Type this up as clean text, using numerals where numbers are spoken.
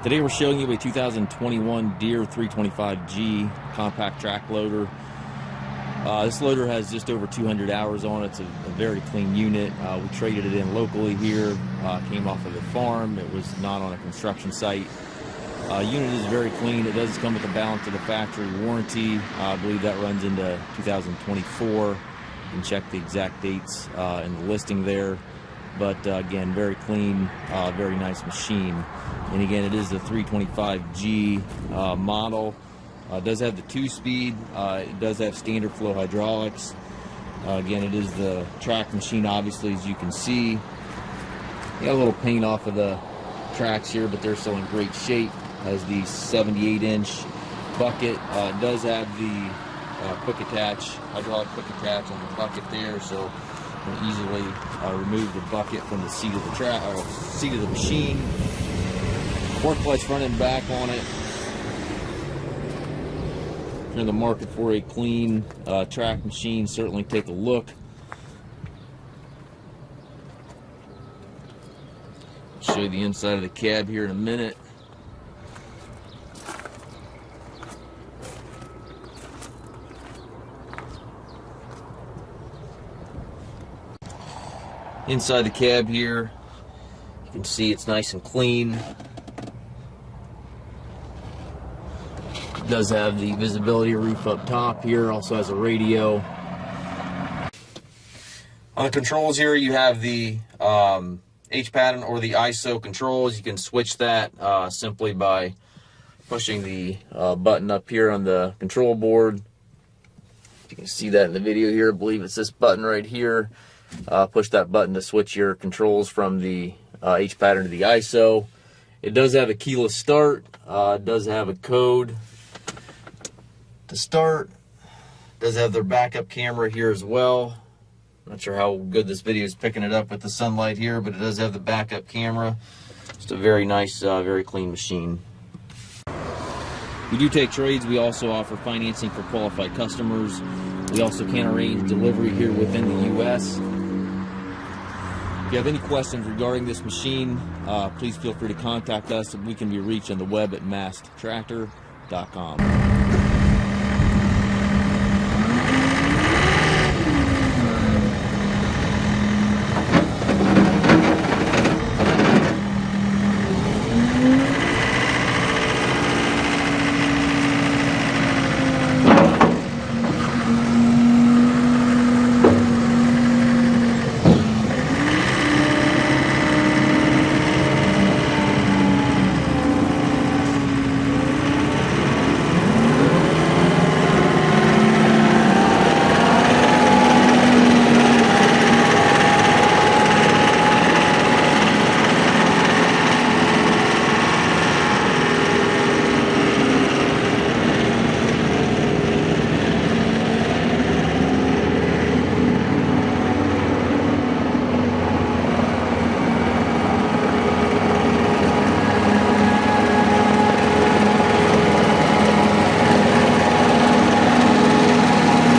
Today we're showing you a 2021 Deere 325G compact track loader. This loader has just over 200 hours on it. It's a very clean unit. We traded it in locally here. Came off of the farm. It was not on a construction site. Unit is very clean. It does come with a balance of the factory warranty. I believe that runs into 2024. You can check the exact dates in the listing there. But again, very clean, very nice machine. And again, it is the 325G model. It does have the 2-speed. It does have standard flow hydraulics. Again, it is the track machine, obviously, as you can see. Got a little paint off of the tracks here, but they're still in great shape. Has the 78-inch bucket. It does have the quick attach, hydraulic quick attach on the bucket there, so you can easily remove the bucket from the seat of the seat of the machine. Work lights front and back on it. If you're in the market for a clean track machine, certainly take a look. I'll show you the inside of the cab here in a minute. Inside the cab here, you can see it's nice and clean. It does have the visibility roof up top here, also has a radio. On the controls here, you have the H pattern or the ISO controls. You can switch that simply by pushing the button up here on the control board. You can see that in the video here. I believe it's this button right here. Push that button to switch your controls from the H pattern to the ISO. It does have a keyless start. It does have a code to start. It does have their backup camera here as well. Not sure how good this video is picking it up with the sunlight here, but it does have the backup camera. Just a very nice, very clean machine. We do take trades. We also offer financing for qualified customers. We also can arrange delivery here within the U.S. If you have any questions regarding this machine, please feel free to contact us. We can be reached on the web at maskedtractor.com.